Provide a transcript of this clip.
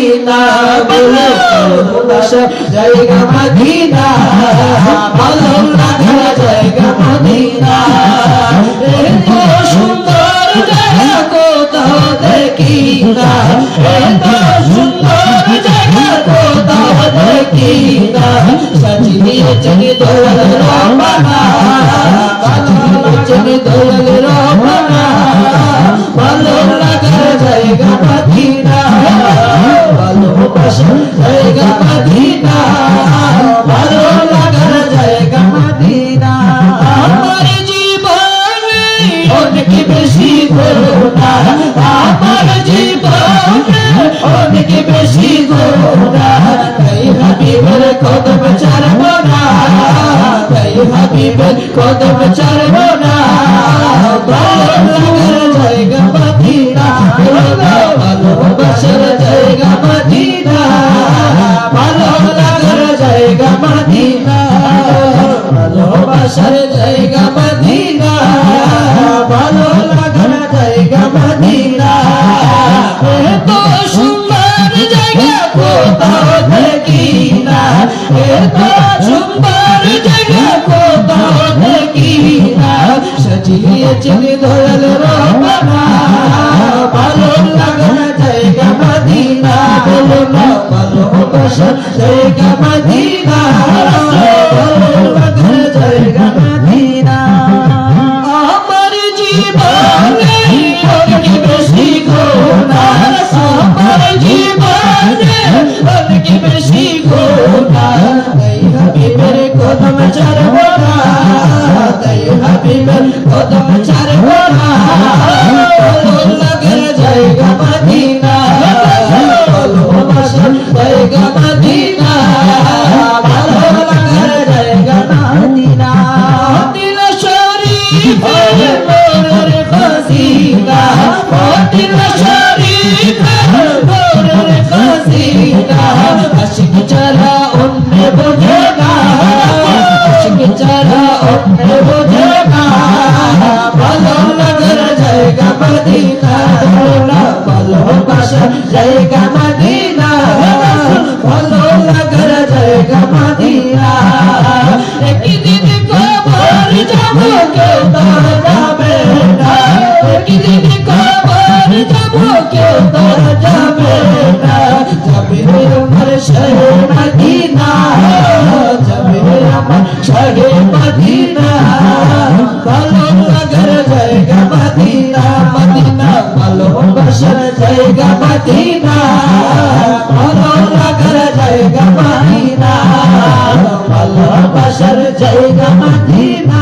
Medina বলে ভালোবাসার জায়গা মদিনা ভালো লাগার জায়গা মদিনা এত সুন্দর জায়গা কোথাও দেখি না এত সুন্দর জায়গা কোথাও দেখি না সাজিয়েছেন দয়াল রব্বানা বানিয়েছেন দয়াল রব্বানা ভালো লাগার জায়গা মদিনা ভালোবাসার জায়গা মদিনা ভালো লাগার জায়গা মদিনা আমার জীবনে অনেক বেশি করুণা আমার জীবনে অনেক বেশি করুণা তাই হাবিবের কদম ছাড়ব না তাই হাবিবের কদম ছাড়ব না ভালো লাগার জায়গা মদিনা ভালোবাসার জায়গা মদিনা ভালো লাগার জায়গা মদিনা ভালোবাসার জায়গা মদিনা ভালো লাগার জায়গা মদিনা এত সুন্দর জায়গা কোথাও দেখি না এত সুন্দর জায়গা কোথাও দেখি না সাজিয়েছেন দয়াল রব্বানা ভালো লাগার জায়গা মদিনা বলো না ভালোবাসার জায়গা মদিনা ভালো লাগার জায়গা মদিনা আমার জীবনে অনেক বেশি গুনাহ আমার জীবনে অনেক বেশি গুনাহ তাই হাবিবের কদম ছাড়ব না তাই হাবিবের কদম ছাড়ব না ভালো লাগার জায়গা মদিনা ভালোবাসার জায়গা মদিনা ভালো লাগার জায়গা মদিনা দিল শরীফ মোরের খসিনা দিল শরীফ মোরের খসিনা আশিক ছাড়া অন্য বোঝে না আশিক ছাড়া অন্য বোঝে না ভালো লাগার জায়গা মদিনা ভালোবাসার জায়গা মদিনা ভালো লাগার জায়গা মদিনা একদিন কবর যাব কেউ তো যাবে না একদিন কবর যাব কেউ তো যাবে না যাবে আমার শহরে মদিনা যাবে আমার শহরে মদিনা ভালো লাগার জায়গা মদিনা মদিনা ভালোবাসার জায়গা মদিনা ভালো লাগার জায়গা মদিনা ভালোবাসার জায়গা মদিনা